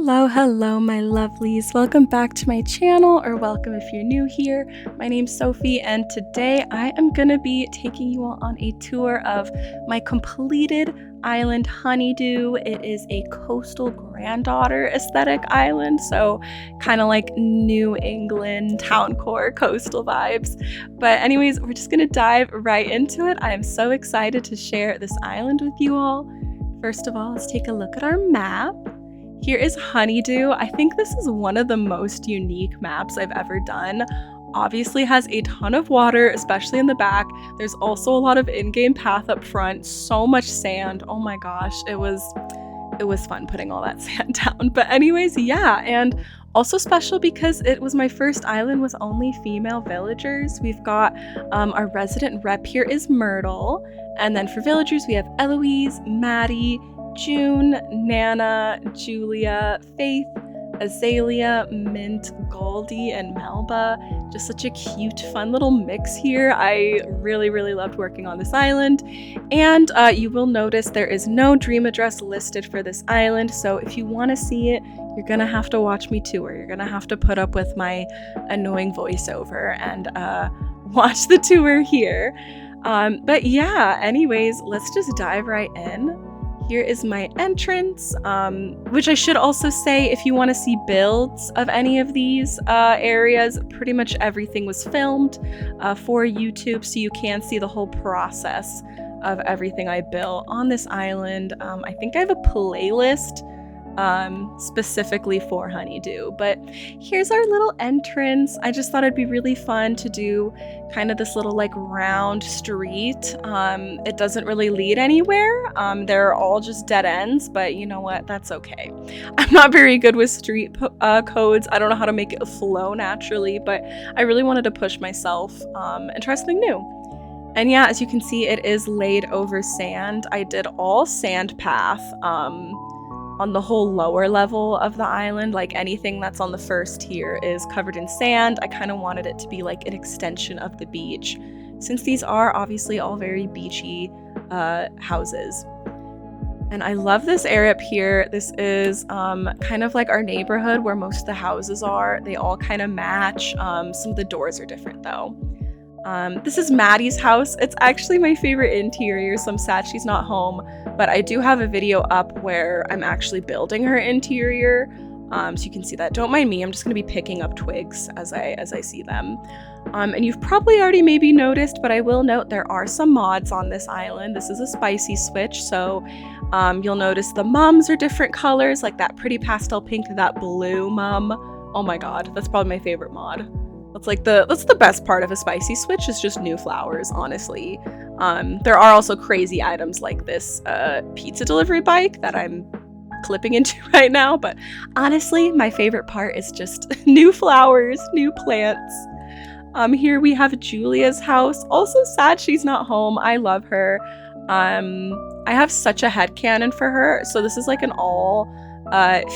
Hello, my lovelies. Welcome back to my channel, or welcome if you're new here. My name's Sophie, and today I am gonna be taking you all on a tour of my completed island, Honeydew. It is a coastal granddaughter aesthetic island, so kind of like New England town core coastal vibes. But anyways, we're just gonna dive right into it. I am so excited to share this island with you all. First of all, let's take a look at our map. Here is Honeydew. I think this is one of the most unique maps I've ever done. Obviously has a ton of water, especially in the back. There's also a lot of in-game path up front, so much sand. Oh my gosh, it was fun putting all that sand down. But anyways, yeah, and also special because it was my first island with only female villagers. We've got our resident rep here is Myrtle, and then for villagers we have Eloise, Maddie, June, Nana, Julia, Faith, Azalea, Mint, Goldie, and Melba. Just such a cute, fun little mix here. I really loved working on this island. And you will notice there is no dream address listed for this island, so if you want to see it, you're gonna have to watch me tour. You're gonna have to put up with my annoying voiceover and watch the tour here. But yeah, anyways, let's just dive right in. Here is my entrance, which I should also say, if you want to see builds of any of these areas, pretty much everything was filmed for YouTube, so you can see the whole process of everything I built on this island. I think I have a playlist specifically for Honeydew, but here's our little entrance. I just thought it'd be really fun to do kind of this little like round street. It doesn't really lead anywhere. They're all just dead ends, but you know what, that's okay. I'm not very good with street codes. I don't know how to make it flow naturally, but I really wanted to push myself and try something new. And yeah, as you can see, it is laid over sand. I did all sand path on the whole lower level of the island. Like anything that's on the first tier is covered in sand. I kind of wanted it to be like an extension of the beach, since these are obviously all very beachy houses. And I love this area up here. This is kind of like our neighborhood where most of the houses are. They all kind of match. Some of the doors are different though. This is Maddie's house. It's actually my favorite interior, so I'm sad she's not home, but I do have a video up where I'm actually building her interior, so you can see that. Don't mind me, I'm just going to be picking up twigs as I see them. And you've probably already maybe noticed, but I will note there are some mods on this island. This is a spicy switch, so you'll notice the mums are different colors, like that pretty pastel pink, that blue mum. Oh my god, that's probably my favorite mod. That's the best part of a spicy switch, is just new flowers, honestly. There are also crazy items like this pizza delivery bike that I'm clipping into right now, but honestly, my favorite part is just new flowers, new plants. Here we have Julia's house. Also sad she's not home. I love her. I have such a headcanon for her. So this is like an all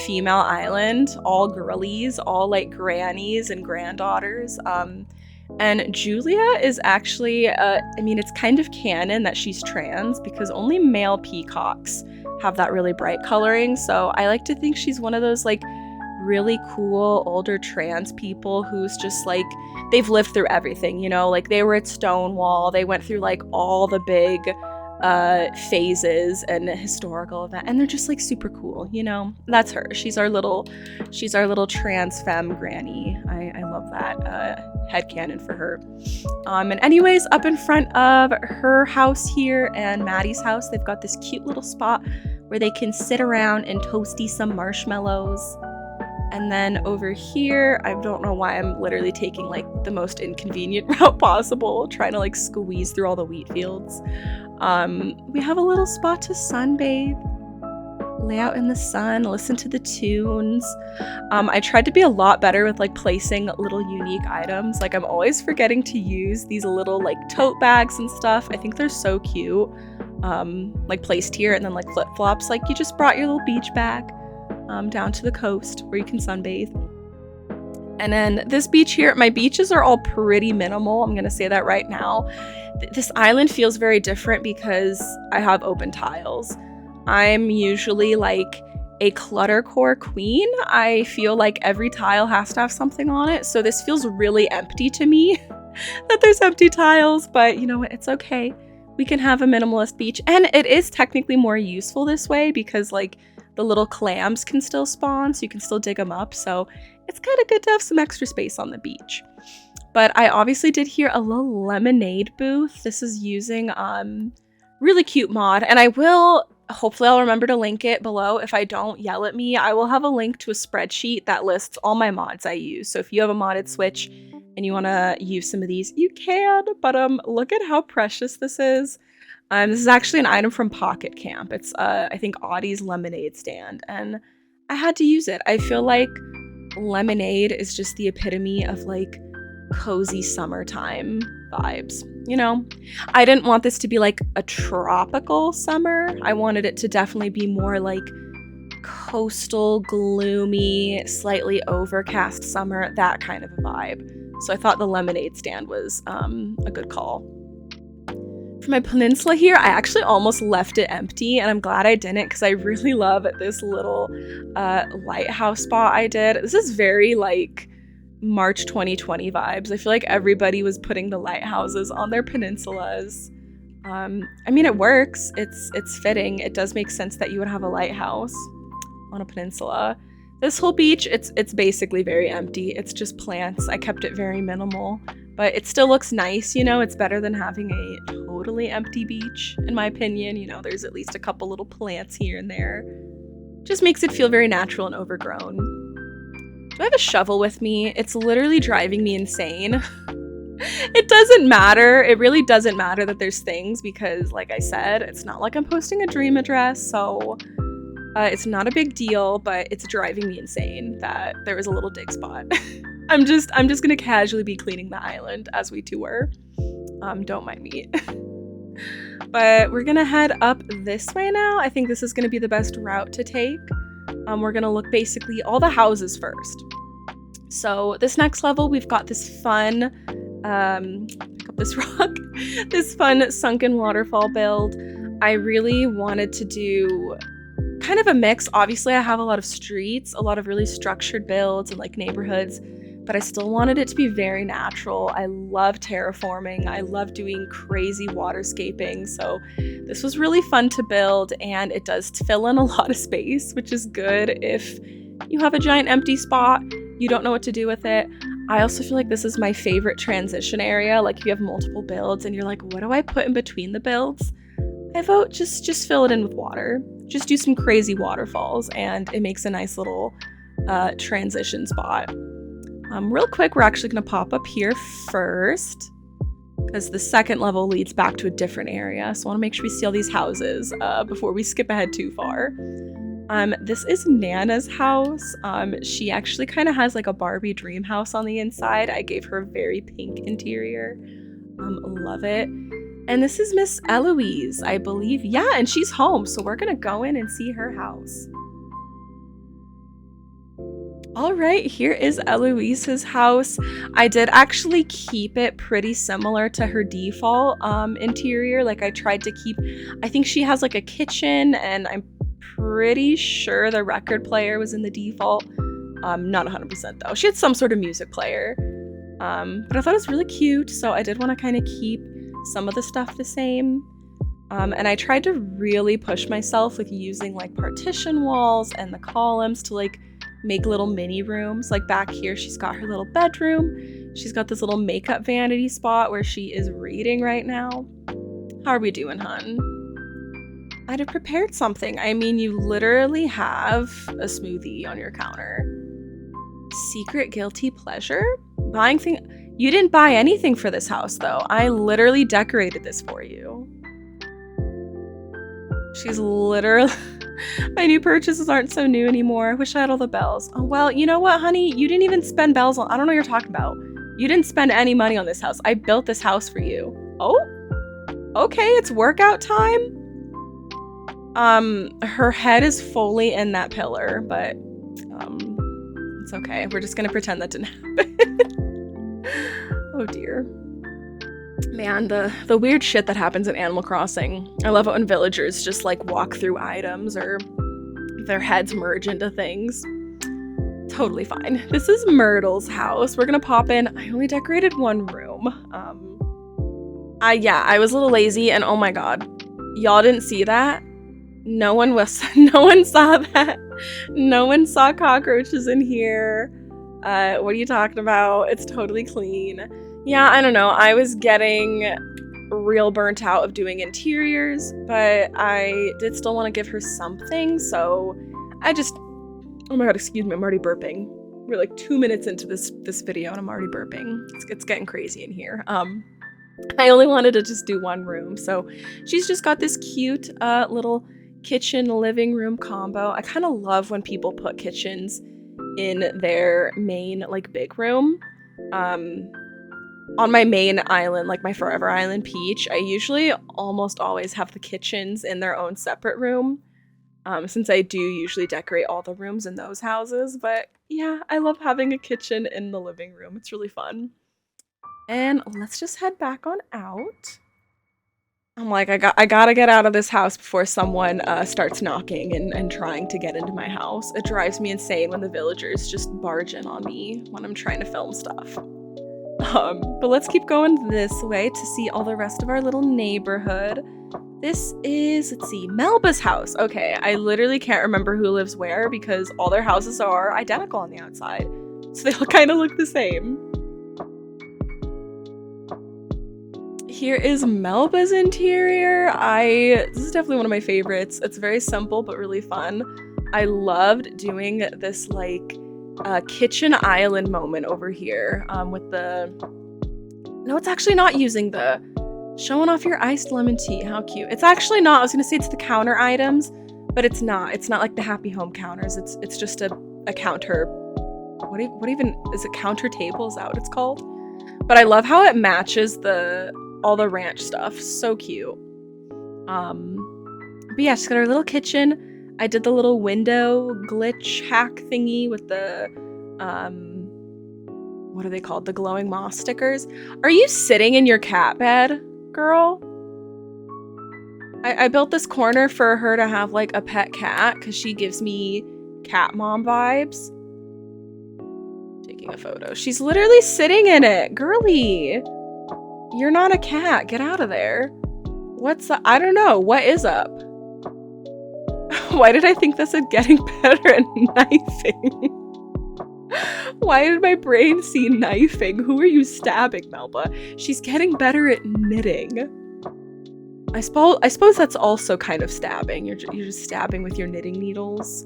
female island, all girlies, all like grannies and granddaughters. And Julia is actually, I mean, it's kind of canon that she's trans because only male peacocks have that really bright coloring. So I like to think she's one of those like really cool older trans people who's just like, they've lived through everything, you know, like they were at Stonewall, they went through like all the big phases and historical event, and they're just like super cool, you know. That's her. She's our little trans femme granny. I love that headcanon for her. And anyways, up in front of her house here and Maddie's house, they've got this cute little spot where they can sit around and toasty some marshmallows. And then over here, I don't know why I'm literally taking like the most inconvenient route possible, trying to like squeeze through all the wheat fields. We have a little spot to sunbathe, lay out in the sun, listen to the tunes. I tried to be a lot better with like placing little unique items. Like I'm always forgetting to use these little like tote bags and stuff. I think they're so cute. Like placed here, and then like flip-flops, like you just brought your little beach bag down to the coast where you can sunbathe. And then this beach here, my beaches are all pretty minimal. I'm gonna say that right now. This island feels very different because I have open tiles. I'm usually like a cluttercore queen. I feel like every tile has to have something on it, so this feels really empty to me that there's empty tiles, but you know what, it's okay. We can have a minimalist beach, and it is technically more useful this way because like the little clams can still spawn, so you can still dig them up, so it's kind of good to have some extra space on the beach. But I obviously did hear a little lemonade booth. This is using really cute mod, and hopefully I'll remember to link it below. If I don't, yell at me. I will have a link to a spreadsheet that lists all my mods I use. So if you have a modded Switch and you want to use some of these, you can. But look at how precious this is. This is actually an item from Pocket Camp. It's I think Audie's lemonade stand, and I had to use it. I feel like lemonade is just the epitome of like cozy summertime vibes. You know, I didn't want this to be like a tropical summer. I wanted it to definitely be more like coastal, gloomy, slightly overcast summer, that kind of a vibe. So I thought the lemonade stand was a good call. For my peninsula here, I actually almost left it empty, and I'm glad I didn't because I really love this little lighthouse spot I did. This is very like March 2020 vibes. I feel like everybody was putting the lighthouses on their peninsulas. I mean, it works. It's fitting. It does make sense that you would have a lighthouse on a peninsula. This whole beach, it's basically very empty. It's just plants. I kept it very minimal, but it still looks nice, you know? It's better than having a totally empty beach, in my opinion. You know, there's at least a couple little plants here and there. Just makes it feel very natural and overgrown. Do I have a shovel with me? It's literally driving me insane. It doesn't matter. It really doesn't matter that there's things because, like I said, it's not like I'm posting a dream address, so it's not a big deal, but it's driving me insane that there was a little dig spot. I'm just gonna casually be cleaning the island as we tour. Don't mind me. But we're gonna head up this way now. I think this is gonna be the best route to take. We're gonna look basically all the houses first. So this next level, we've got this fun, pick up this rock, this fun sunken waterfall build. I really wanted to do kind of a mix. Obviously, I have a lot of streets, a lot of really structured builds and like neighborhoods, but I still wanted it to be very natural. I love terraforming. I love doing crazy waterscaping. So this was really fun to build, and it does fill in a lot of space, which is good if you have a giant empty spot, you don't know what to do with it. I also feel like this is my favorite transition area. Like if you have multiple builds and you're like, what do I put in between the builds? I vote just fill it in with water. Just do some crazy waterfalls, and it makes a nice little transition spot. Real quick, we're actually going to pop up here first because the second level leads back to a different area. So I want to make sure we see all these houses before we skip ahead too far. This is Nana's house. She actually kind of has like a Barbie dream house on the inside. I gave her a very pink interior. Love it. And this is Miss Eloise, I believe. Yeah, and she's home, so we're gonna go in and see her house. All right, here is Eloise's house. I did actually keep it pretty similar to her default interior. Like I tried to keep, I think she has like a kitchen, and I'm pretty sure the record player was in the default. Not 100% though. She had some sort of music player. But I thought it was really cute, so I did want to kind of keep some of the stuff the same. And I tried to really push myself with using like partition walls and the columns to like make little mini rooms. Like back here, she's got her little bedroom. She's got this little makeup vanity spot where she is reading right now. How are we doing, hun? I'd have prepared something. I mean, you literally have a smoothie on your counter. Secret guilty pleasure? Buying thing. You didn't buy anything for this house, though. I literally decorated this for you. She's literally... My new purchases aren't so new anymore. I wish I had all the bells. Oh, well, you know what, honey? You didn't even spend bells on... I don't know what you're talking about. You didn't spend any money on this house. I built this house for you. Oh? Okay, it's workout time? Her head is fully in that pillar, but... it's okay. We're just gonna pretend that didn't happen. Oh dear. Man, the weird shit that happens in Animal Crossing. I love it when villagers just like walk through items or their heads merge into things. Totally fine. This is Myrtle's house. We're gonna pop in. I only decorated one room. I was a little lazy, and oh my god, y'all didn't see that? No one saw that. No one saw cockroaches in here. What are you talking about? It's totally clean. Yeah, I don't know. I was getting real burnt out of doing interiors, but I did still want to give her something, so I just... Oh my god, excuse me, I'm already burping. We're like 2 minutes into this video and I'm already burping. It's getting crazy in here. I only wanted to just do one room, so she's just got this cute little kitchen living room combo. I kind of love when people put kitchens in their main like big room. On my main island, like my Forever Island Peach, I usually almost always have the kitchens in their own separate room. Since I do usually decorate all the rooms in those houses, but yeah, I love having a kitchen in the living room. It's really fun. And let's just head back on out. I'm like, I gotta get out of this house before someone starts knocking and trying to get into my house. It drives me insane when the villagers just barge in on me when I'm trying to film stuff. But let's keep going this way to see all the rest of our little neighborhood. This is, let's see, Melba's house. Okay, I literally can't remember who lives where because all their houses are identical on the outside. So they all kind of look the same. Here is Melba's interior. This is definitely one of my favorites. It's very simple but really fun. I loved doing this like kitchen island moment over here with the... No, it's actually not using the... Showing off your iced lemon tea. How cute. It's actually not. I was going to say it's the counter items, but it's not. It's not like the Happy Home counters. It's just a counter. What even is it? Counter table? Is that what it's called? But I love how it matches all the ranch stuff. So cute. But yeah, she's got her little kitchen. I did the little window glitch hack thingy with the what are they called? The glowing moss stickers. Are you sitting in your cat bed, girl? I built this corner for her to have like a pet cat because she gives me cat mom vibes. Taking a photo. She's literally sitting in it. Girly, you're not a cat. Get out of there. What's up? I don't know. What is up? Why did I think this at getting better at knifing? Why did my brain see knifing? Who are you stabbing, Melba? She's getting better at knitting. I suppose that's also kind of stabbing. You're just stabbing with your knitting needles.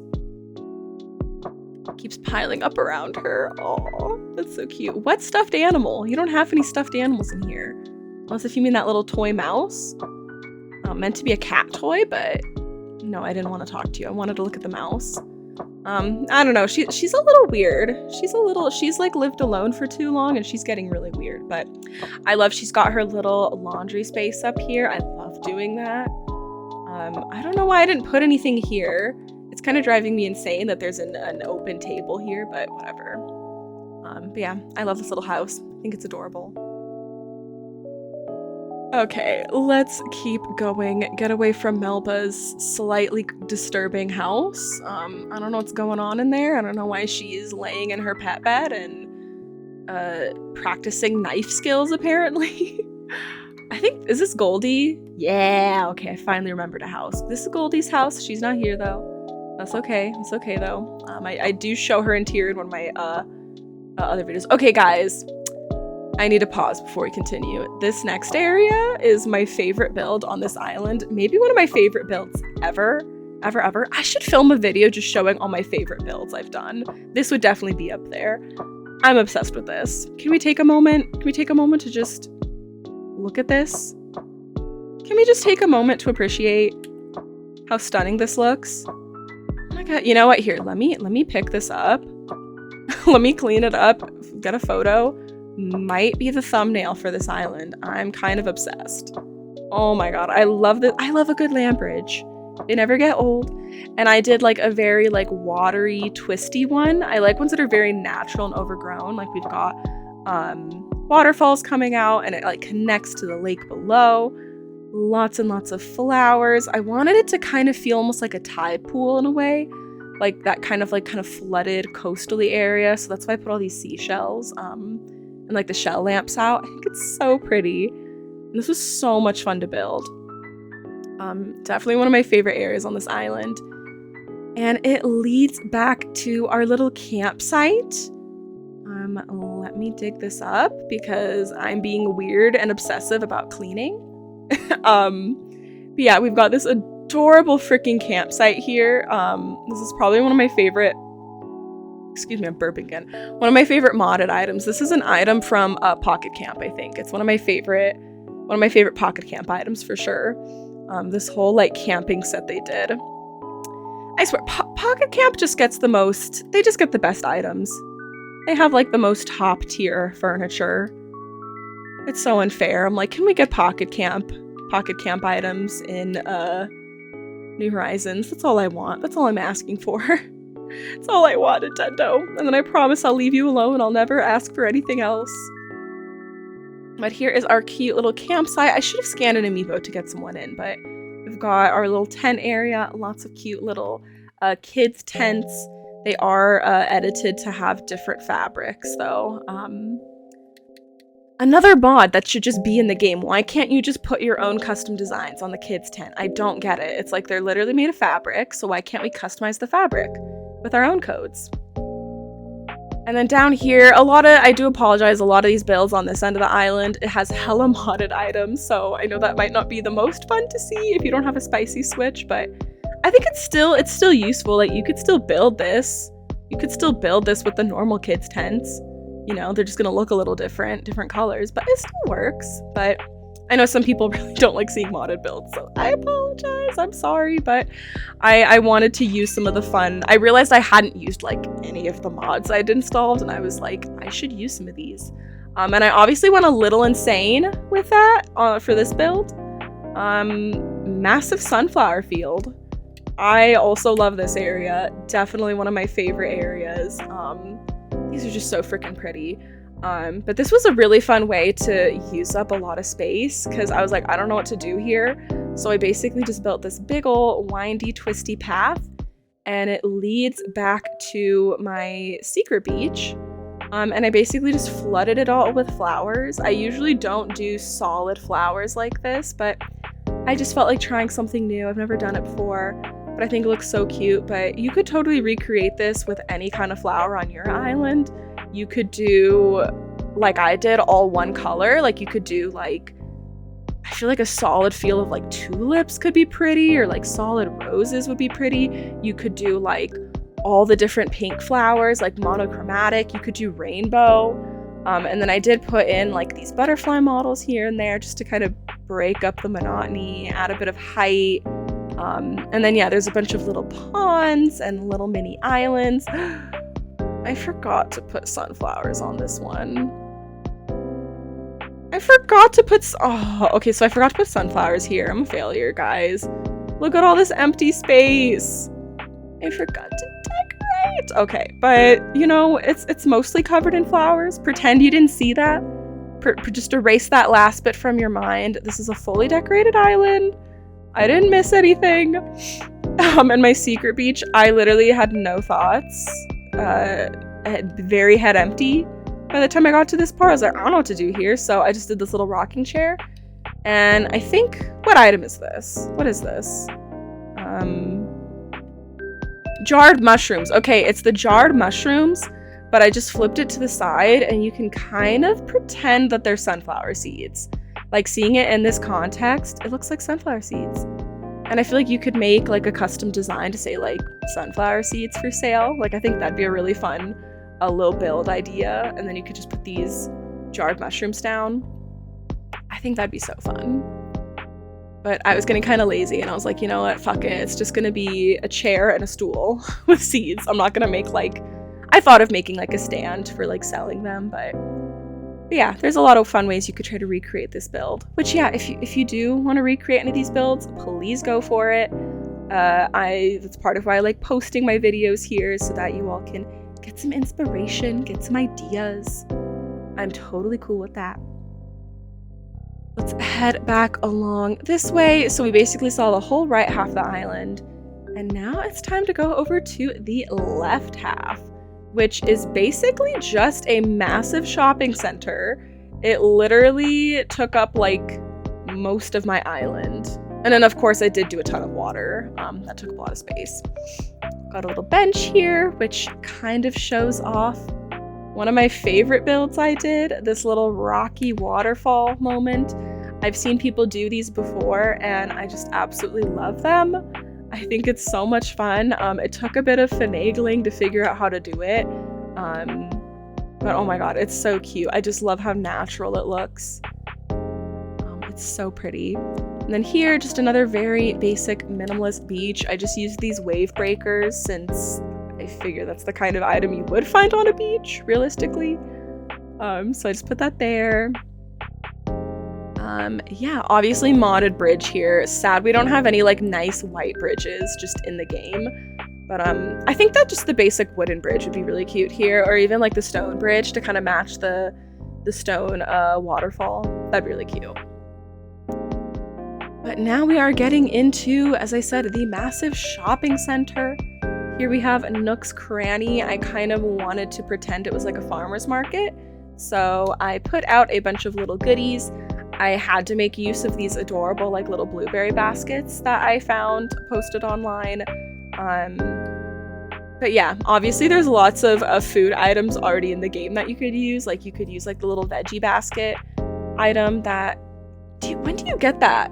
Keeps piling up around her. Oh, that's so cute. What stuffed animal? You don't have any stuffed animals in here. Unless if you mean that little toy mouse. Meant to be a cat toy, but no, I didn't want to talk to you. I wanted to look at the mouse. I don't know. She's a little weird. She's like lived alone for too long and she's getting really weird, but I love she's got her little laundry space up here. I love doing that. I don't know why I didn't put anything here. It's kind of driving me insane that there's an open table here, but whatever. But yeah, I love this little house. I think it's adorable. Okay, let's keep going. Get away from Melba's slightly disturbing house. I don't know what's going on in there. I don't know why she's laying in her pet bed and practicing knife skills, apparently. I think, is this Goldie? Yeah, okay, I finally remembered a house. This is Goldie's house. She's not here, though. That's okay. It's okay, though. I do show her interior in one of my other videos. Okay, guys. I need to pause before we continue. This next area is my favorite build on this island. Maybe one of my favorite builds ever. I should film a video just showing all my favorite builds I've done. This would definitely be up there. I'm obsessed with this. Can we take a moment? Can we take a moment to just look at this? Can we just take a moment to appreciate how stunning this looks? Oh my god, you know what? Here, let me pick this up. Let me clean it up, get a photo. Might be the thumbnail for this island. I'm kind of obsessed. Oh my god, I love this. I love a good land bridge. They never get old. And I did like a very like watery, twisty one. I like ones that are very natural and overgrown. Like we've got waterfalls coming out and it like connects to the lake below. Lots and lots of flowers. I wanted it to kind of feel almost like a tide pool in a way. like that kind of flooded coastally area. So that's why I put all these seashells and like the shell lamps out. I think it's so pretty. And this was so much fun to build. Definitely one of my favorite areas on this island. And it leads back to our little campsite. Let me dig this up because I'm being weird and obsessive about cleaning. But yeah, we've got this adorable freaking campsite here. This is probably one of my favorite, excuse me, I'm burping again. One of my favorite modded items. This is an item from Pocket Camp, I think. It's one of my favorite Pocket Camp items for sure. This whole like camping set they did. I swear, Pocket Camp just gets the most, they just get the best items. They have like the most top tier furniture. It's so unfair. I'm like, can we get Pocket Camp items in New Horizons? That's all I want. That's all I'm asking for. That's all I want, Nintendo. And then I promise I'll leave you alone. I'll never ask for anything else. But here is our cute little campsite. I should have scanned an amiibo to get someone in, but we've got our little tent area. Lots of cute little kids' tents. They are edited to have different fabrics, though. Another mod that should just be in the game. Why can't you just put your own custom designs on the kids' tent? I don't get it. It's like they're literally made of fabric, so why can't we customize the fabric with our own codes? And then down here, I do apologize, a lot of these builds on this end of the island, it has hella modded items, so I know that might not be the most fun to see if you don't have a spicy switch, but I think it's still useful. Like, you could still build this. You could still build this with the normal kids' tents. You know, they're just gonna look a little different colors, but it still works. But I know some people really don't like seeing modded builds, so I apologize. I'm sorry, but I wanted to use some of the fun. I realized I hadn't used like any of the mods I'd installed, and I was like, I should use some of these. And I obviously went a little insane with that for this build. Massive sunflower field. I also love this area. Definitely one of my favorite areas. These are just so freaking pretty. But this was a really fun way to use up a lot of space because I was like, I don't know what to do here. So I basically just built this big ol' windy, twisty path, and it leads back to my secret beach. And I basically just flooded it all with flowers. I usually don't do solid flowers like this, but I just felt like trying something new. I've never done it before, but I think it looks so cute. But you could totally recreate this with any kind of flower on your island. You could do, like I did, all one color. Like, you could do, like, I feel like a solid feel of, like, tulips could be pretty, or, like, solid roses would be pretty. You could do, like, all the different pink flowers, like, monochromatic. You could do rainbow. And then I did put in, like, these butterfly models here and there just to kind of break up the monotony, add a bit of height. And then, yeah, there's a bunch of little ponds and little mini islands. I forgot to put sunflowers on this one. I forgot to put sunflowers here. I'm a failure, guys. Look at all this empty space. I forgot to decorate. Okay, but you know, it's mostly covered in flowers. Pretend you didn't see that. Just erase that last bit from your mind. This is a fully decorated island. I didn't miss anything. And my secret beach, I literally had no thoughts. Very head empty by the time I got to this part. I was like, I don't know what to do here, so I just did this little rocking chair. And I think, what item is this? What is this? Jarred mushrooms. Okay, it's the jarred mushrooms, but I just flipped it to the side, and you can kind of pretend that they're sunflower seeds. Like, seeing it in this context, it looks like sunflower seeds. And I feel like you could make, like, a custom design to say, like, sunflower seeds for sale. Like, I think that'd be a really fun, little build idea. And then you could just put these jarred mushrooms down. I think that'd be so fun. But I was getting kind of lazy, and I was like, you know what? Fuck it. It's just gonna be a chair and a stool with seeds. I'm not gonna make, like... I thought of making, like, a stand for, like, selling them, but yeah, there's a lot of fun ways you could try to recreate this build. Which, yeah, if you do want to recreate any of these builds, please go for it. That's part of why I like posting my videos here, so that you all can get some inspiration, get some ideas. I'm totally cool with that. Let's head back along this way. So we basically saw the whole right half of the island, And now it's time to go over to the left half, which is basically just a massive shopping center. It literally took up like most of my island. And then of course I did do a ton of water. That took a lot of space. Got a little bench here, which kind of shows off one of my favorite builds I did, this little rocky waterfall moment. I've seen people do these before and I just absolutely love them. I think it's so much fun. It took a bit of finagling to figure out how to do it. But oh my god, it's so cute. I just love how natural it looks. It's so pretty. And then here, just another very basic minimalist beach. I just used these wave breakers since I figure that's the kind of item you would find on a beach, realistically. So I just put that there. Yeah, obviously modded bridge here. Sad we don't have any like nice white bridges just in the game. But I think that just the basic wooden bridge would be really cute here, or even like the stone bridge to kind of match the stone waterfall. That'd be really cute. But now we are getting into, as I said, the massive shopping center. Here we have Nook's Cranny. I kind of wanted to pretend it was like a farmer's market, so I put out a bunch of little goodies. I had to make use of these adorable like little blueberry baskets that I found posted online. But yeah, obviously there's lots of food items already in the game that you could use. Like you could use like the little veggie basket item that... when do you get that?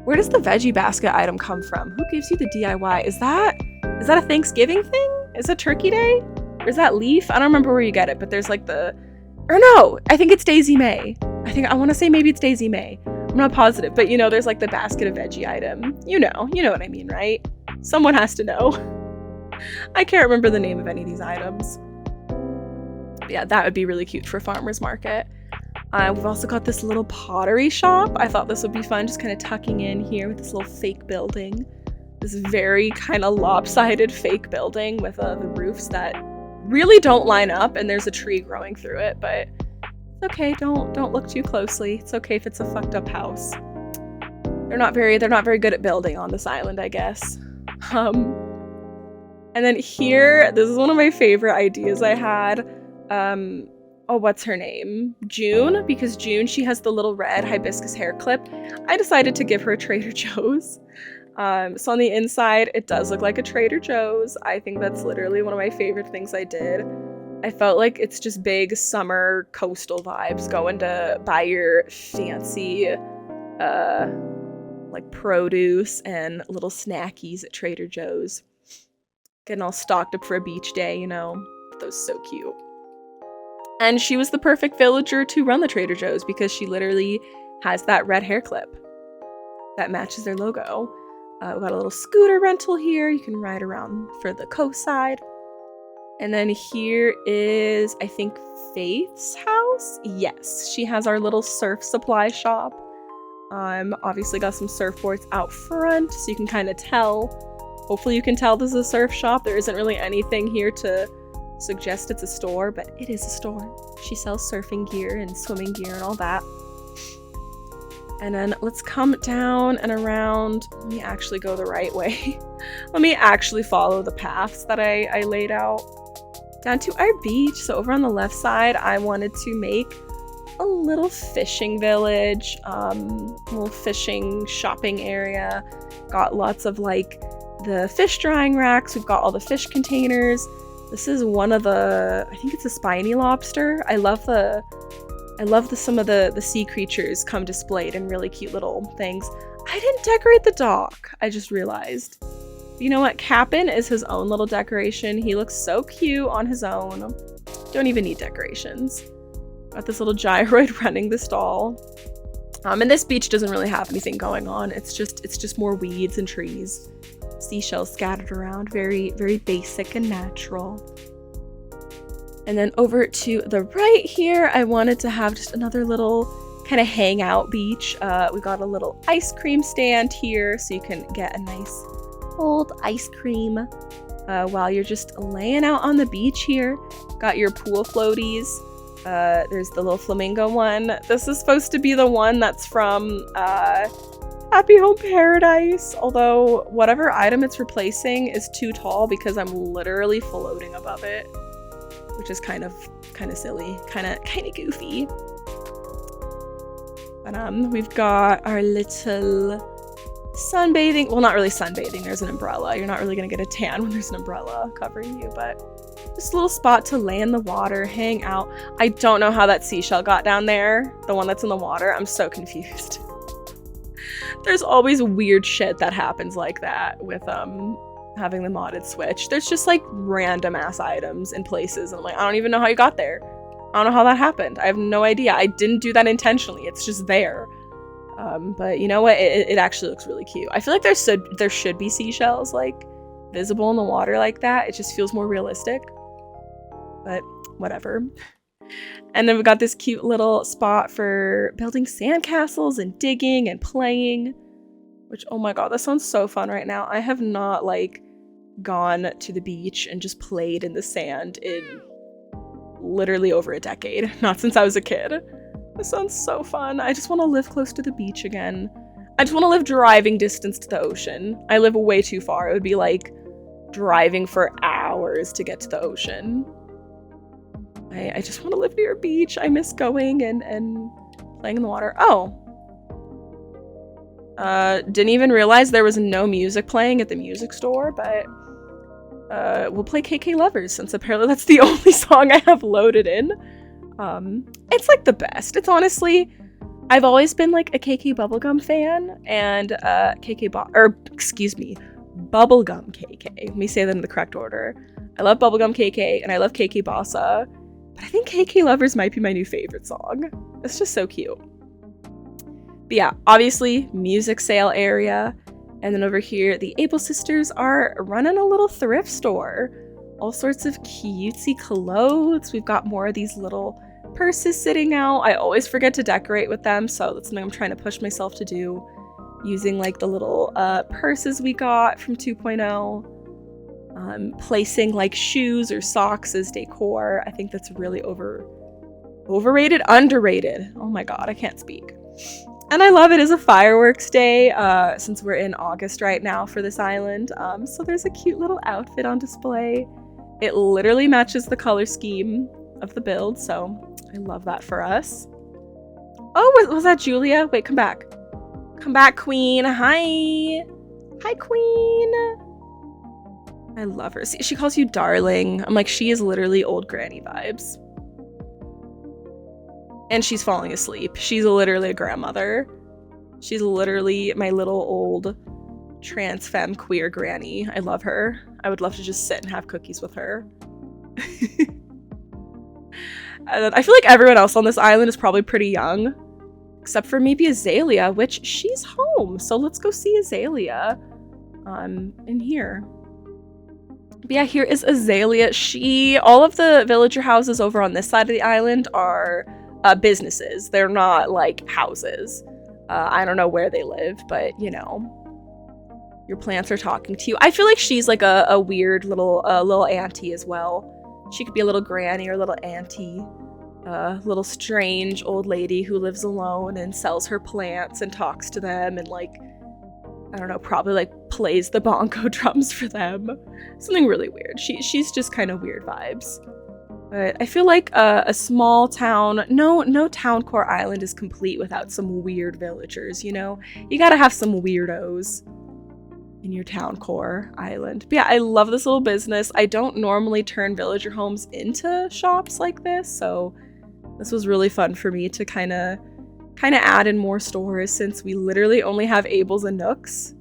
Where does the veggie basket item come from? Who gives you the DIY? Is that a Thanksgiving thing? Is it Turkey Day? Or is that Leaf? I don't remember where you get it, but there's like or no, I think it's Daisy May. I want to say maybe it's Daisy May. I'm not positive, but you know, there's like the basket of veggie item. You know what I mean, right? Someone has to know. I can't remember the name of any of these items. But yeah, that would be really cute for farmer's market. We've also got this little pottery shop. I thought this would be fun, just kind of tucking in here with this little fake building. This very kind of lopsided fake building with the roofs that really don't line up, and there's a tree growing through it, but it's okay. Don't look too closely. It's okay if it's a fucked up house. They're not very good at building on this island, I guess. And then here, this is one of my favorite ideas I had. Oh, what's her name? June, because June, she has the little red hibiscus hair clip. I decided to give her a Trader Joe's. So on the inside, it does look like a Trader Joe's. I think that's literally one of my favorite things I did. I felt like it's just big summer coastal vibes, going to buy your fancy like produce and little snackies at Trader Joe's. Getting all stocked up for a beach day, you know. That was so cute. And she was the perfect villager to run the Trader Joe's because she literally has that red hair clip that matches their logo. We've got a little scooter rental here. You can ride around for the coast side. And then here is, I think, Faith's house? Yes, she has our little surf supply shop. Obviously got some surfboards out front, so you can kind of tell. Hopefully you can tell this is a surf shop. There isn't really anything here to suggest it's a store, but it is a store. She sells surfing gear and swimming gear and all that. And then let's come down and around. Let me actually go the right way. Let me actually follow the paths that I laid out. Down to our beach. So over on the left side, I wanted to make a little fishing village, little fishing shopping area. Got lots of like the fish drying racks. We've got all the fish containers. This is one of the, I think it's a spiny lobster. I love some of the sea creatures come displayed in really cute little things. I didn't decorate the dock, I just realized. You know what? Cap'n is his own little decoration. He looks so cute on his own. Don't even need decorations. Got this little gyroid running the stall. And this beach doesn't really have anything going on. It's just more weeds and trees. Seashells scattered around. Very, very basic and natural. And then over to the right here, I wanted to have just another little kind of hangout beach. We got a little ice cream stand here, so you can get a nice cold ice cream while you're just laying out on the beach here. Got your pool floaties. There's the little flamingo one. This is supposed to be the one that's from, I Happy Home Paradise. Although whatever item it's replacing is too tall because I'm literally floating above it, which is kind of silly, kind of goofy. But we've got our little sunbathing. Well, not really sunbathing. There's an umbrella. You're not really gonna get a tan when there's an umbrella covering you, but just a little spot to lay in the water, hang out. I don't know how that seashell got down there, the one that's in the water. I'm so confused. There's always weird shit that happens like that with having the modded Switch. There's just like random ass items in places, and I'm like, I don't even know how you got there. I don't know how that happened. I have no idea. I didn't do that intentionally. It's just there. But you know what? It actually looks really cute. I feel like there should be seashells like visible in the water like that. It just feels more realistic. But whatever. And then we got this cute little spot for building sandcastles and digging and playing. Which, oh my god, that sounds so fun right now. I have not like gone to the beach and just played in the sand in literally over a decade. Not since I was a kid. This sounds so fun. I just want to live close to the beach again. I just want to live driving distance to the ocean. I live way too far. It would be like driving for hours to get to the ocean. I just want to live near a beach. I miss going and playing in the water. Oh. Didn't even realize there was no music playing at the music store, but we'll play KK Lovers since apparently that's the only song I have loaded in. It's like the best. It's honestly, I've always been like a KK Bubblegum fan and Bubblegum KK. Let me say that in the correct order. I love Bubblegum KK and I love KK Bossa, but I think KK Lovers might be my new favorite song. It's just so cute. But yeah, obviously music sale area. And then over here, the Able sisters are running a little thrift store. All sorts of cutesy clothes. We've got more of these little purses sitting out. I always forget to decorate with them, so that's something I'm trying to push myself to do. Using like the little purses we got from 2.0. Placing like shoes or socks as decor. I think that's really overrated, underrated. Oh my god, I can't speak. And I love it as a fireworks day, since we're in August right now for this island. So there's a cute little outfit on display. It literally matches the color scheme of the build, so I love that for us. Oh, was that Julia? Wait, come back. Come back, Queen. Hi. Hi, Queen. I love her. See, she calls you darling. I'm like, she is literally old granny vibes. And she's falling asleep. She's literally a grandmother. She's literally my little old trans femme queer granny. I love her. I would love to just sit and have cookies with her. And I feel like everyone else on this island is probably pretty young. Except for maybe Azalea, which she's home. So let's go see Azalea in here. But yeah, here is Azalea. All of the villager houses over on this side of the island are businesses. They're not like houses. I don't know where they live, but you know, your plants are talking to you. I feel like she's like a weird little auntie as well. She could be a little granny or a little auntie. Little strange old lady who lives alone and sells her plants and talks to them and like, I don't know, probably like plays the bongo drums for them. Something really weird. She's just kind of weird vibes. But I feel like a small town, no town core island is complete without some weird villagers, you know? You gotta have some weirdos in your town core island. But yeah, I love this little business. I don't normally turn villager homes into shops like this, so this was really fun for me to kind of add in more stores since we literally only have Ables and Nooks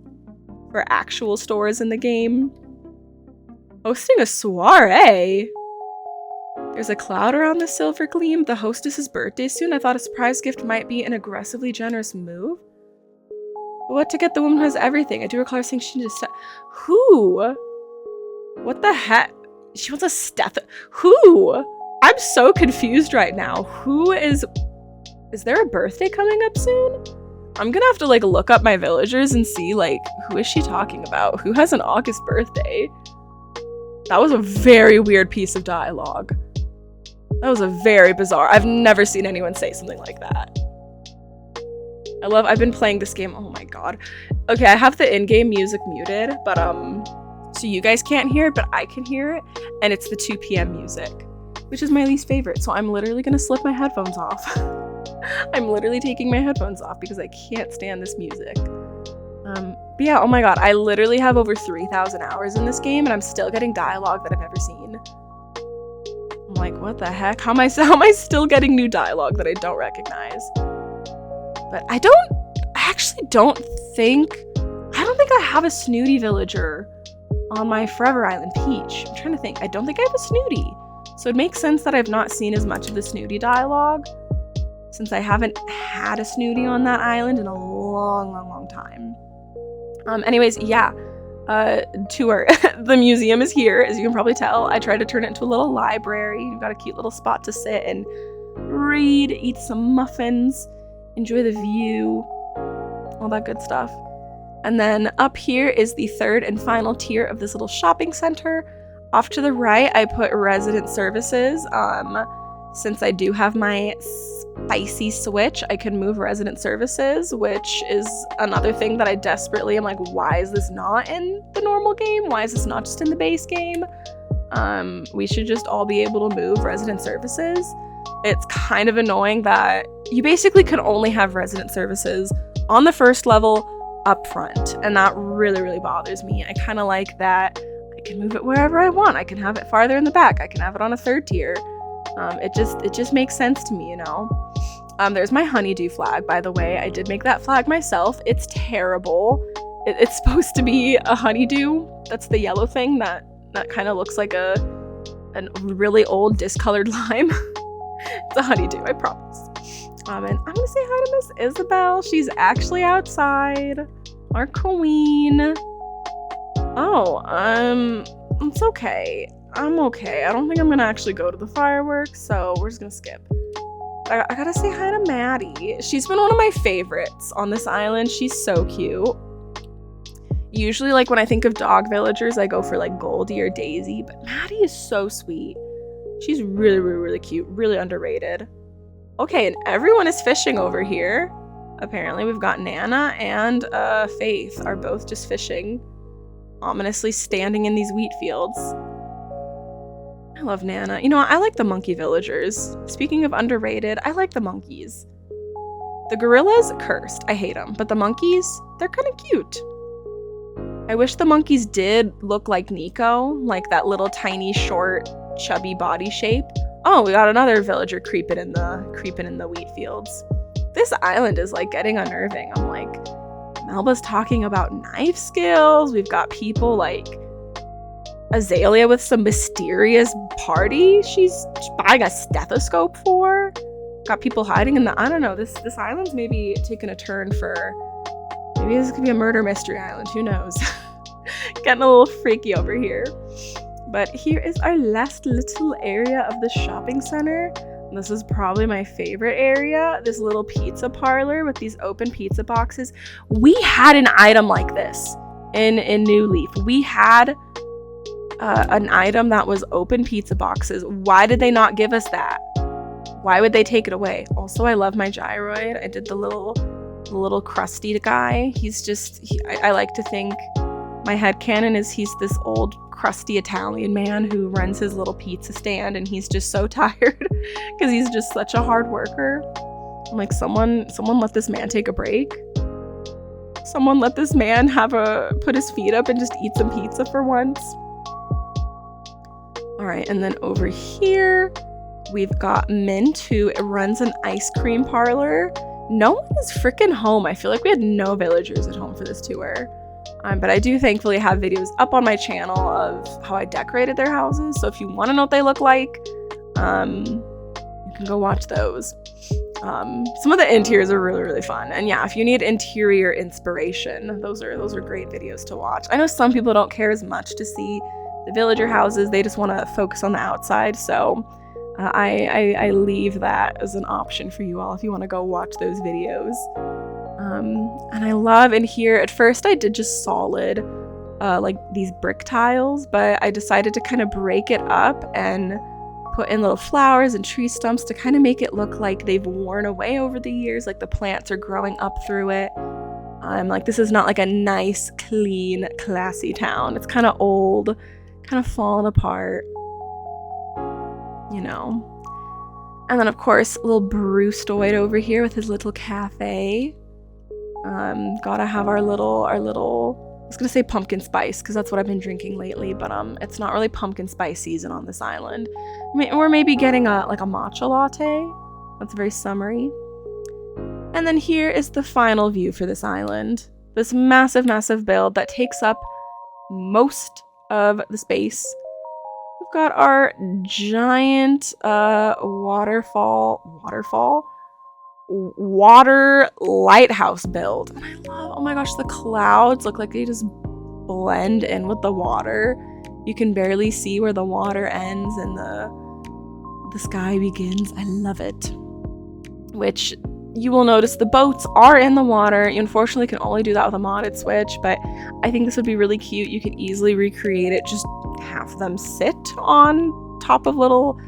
for actual stores in the game. Hosting a soiree? There's a cloud around the Silver Gleam. The hostess's birthday soon. I thought a surprise gift might be an aggressively generous move. But what to get the woman who has everything? I do recall her saying she needs to Who? What the heck? She wants a Who? I'm so confused right now. Who is there a birthday coming up soon? I'm gonna have to like look up my villagers and see like who is she talking about? Who has an August birthday? That was a very weird piece of dialogue. That was a very bizarre. I've never seen anyone say something like that. I've been playing this game, oh my god. Okay, I have the in-game music muted, but so you guys can't hear it, but I can hear it, and it's the 2 p.m. music, which is my least favorite, so I'm literally gonna slip my headphones off. I'm literally taking my headphones off because I can't stand this music. But yeah, oh my god, I literally have over 3,000 hours in this game, and I'm still getting dialogue that I've never seen. I'm like, what the heck? How am I still getting new dialogue that I don't recognize? But I actually don't think I have a snooty villager on my Forever Island Peach. I'm trying to think. I don't think I have a snooty. So it makes sense that I've not seen as much of the snooty dialogue since I haven't had a snooty on that island in a long time. Anyways, yeah. Tour. The museum is here, as you can probably tell. I tried to turn it into a little library. You've got a cute little spot to sit and read, eat some muffins, enjoy the view, all that good stuff. And then up here is the third and final tier of this little shopping center. Off to the right, I put resident services. Since I do have my spicy switch, I can move resident services, which is another thing that I desperately am like, why is this not in the normal game? Why is this not just in the base game? We should just all be able to move resident services. It's kind of annoying that you basically could only have resident services on the first level up front, and that really bothers me. I kind of like that I can move it wherever I want. I can have it farther in the back. I can have it on a third tier. It just makes sense to me, you know. There's my Honeydew flag, by the way. I did make that flag myself. It's terrible. It's supposed to be a honeydew. That's the yellow thing that kind of looks like a really old discolored lime. It's a honeydew, I promise. And I'm gonna say hi to Miss Isabel. She's actually outside. Our queen. Oh, it's okay. I'm okay. I don't think I'm gonna actually go to the fireworks, so we're just gonna skip. I gotta say hi to Maddie. She's been one of my favorites on this island. She's so cute. Usually, like, when I think of dog villagers, I go for, like, Goldie or Daisy, but Maddie is so sweet. She's really cute, really underrated. Okay, and everyone is fishing over here. Apparently, we've got Nana and Faith are both just fishing, ominously standing in these wheat fields. I love Nana. You know what? I like the monkey villagers. Speaking of underrated, I like the monkeys. The gorillas, cursed. I hate them. But the monkeys, they're kind of cute. I wish the monkeys did look like Nico, like that little tiny, short, chubby body shape. Oh, we got another villager creeping in the wheat fields. This island is like getting unnerving. I'm like, Melba's talking about knife skills. We've got people like Azalea with some mysterious party she's buying a stethoscope for. Got people hiding in the, I don't know, this island's maybe taking a turn for, maybe this could be a murder mystery island, who knows. Getting a little freaky over here. But here is our last little area of the shopping center. This is probably my favorite area, this little pizza parlor with these open pizza boxes. We had an item like this in New Leaf. We had an item that was open pizza boxes. Why did they not give us that? Why would they take it away? Also, I love my gyroid. I did the little crusty guy. He's just, I like to think, my headcanon is he's this old crusty Italian man who runs his little pizza stand, and he's just so tired because he's just such a hard worker. I'm like, someone let this man take a break. Someone let this man put his feet up and just eat some pizza for once. All right, and then over here, we've got Mint, who runs an ice cream parlor. No one is freaking home. I feel like we had no villagers at home for this tour. But I do thankfully have videos up on my channel of how I decorated their houses. So if you want to know what they look like, you can go watch those. Some of the interiors are really fun. And yeah, if you need interior inspiration, those are great videos to watch. I know some people don't care as much to see the villager houses. They just want to focus on the outside. So I leave that as an option for you all if you want to go watch those videos. And I love in here, at first I did just solid, like these brick tiles, but I decided to kind of break it up and put in little flowers and tree stumps to kind of make it look like they've worn away over the years, like the plants are growing up through it. Like this is not like a nice, clean, classy town. It's kind of old, kind of fallen apart, you know. And then of course, little Bruce Doid over here with his little cafe. Gotta have our little, I was gonna say pumpkin spice because that's what I've been drinking lately, but it's not really pumpkin spice season on this island. We're maybe getting a matcha latte. That's very summery. And then here is the final view for this island. This massive, massive build that takes up most of the space. We've got our giant water lighthouse build. And I love, oh my gosh, the clouds look like they just blend in with the water. You can barely see where the water ends and the sky begins. I love it. Which you will notice the boats are in the water. You unfortunately can only do that with a modded Switch, but I think this would be really cute. You could easily recreate it, just have them sit on top of little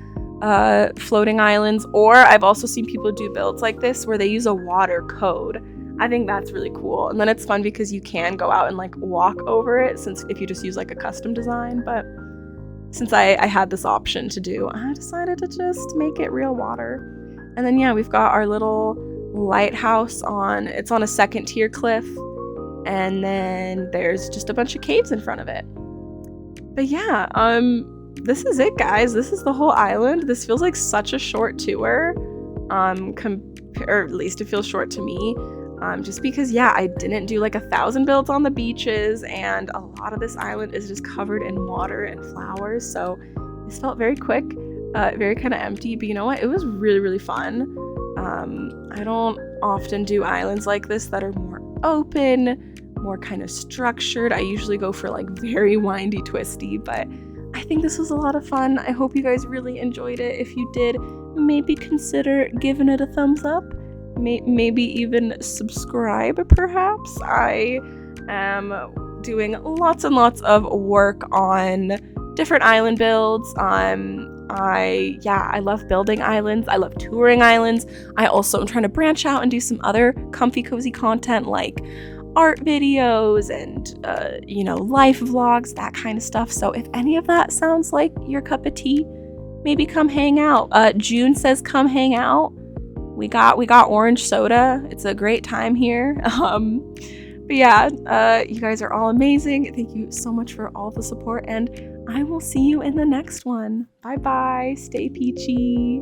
floating islands. Or I've also seen people do builds like this where they use a water code. I think that's really cool. And then it's fun because you can go out and like walk over it, since if you just use like a custom design. But since I had this option to do, I decided to just make it real water. And then yeah, we've got our little lighthouse it's on a second tier cliff, and then there's just a bunch of caves in front of it. But yeah, this is it, guys. This is the whole island. This feels like such a short tour, or at least it feels short to me, just because yeah, I didn't do like 1,000 builds on the beaches, and a lot of this island is just covered in water and flowers, so this felt very quick, very kind of empty. But you know what, it was really, really fun. I don't often do islands like this that are more open, more kind of structured. I usually go for like very windy, twisty, but I think this was a lot of fun. I hope you guys really enjoyed it. If you did, maybe consider giving it a thumbs up. Maybe even subscribe, perhaps. I am doing lots and lots of work on different island builds. I love building islands. I love touring islands. I also am trying to branch out and do some other comfy, cozy content like art videos and, life vlogs, that kind of stuff. So if any of that sounds like your cup of tea, maybe come hang out. June says come hang out. We got orange soda. It's a great time here. But yeah, you guys are all amazing. Thank you so much for all the support, and I will see you in the next one. Bye bye. Stay peachy.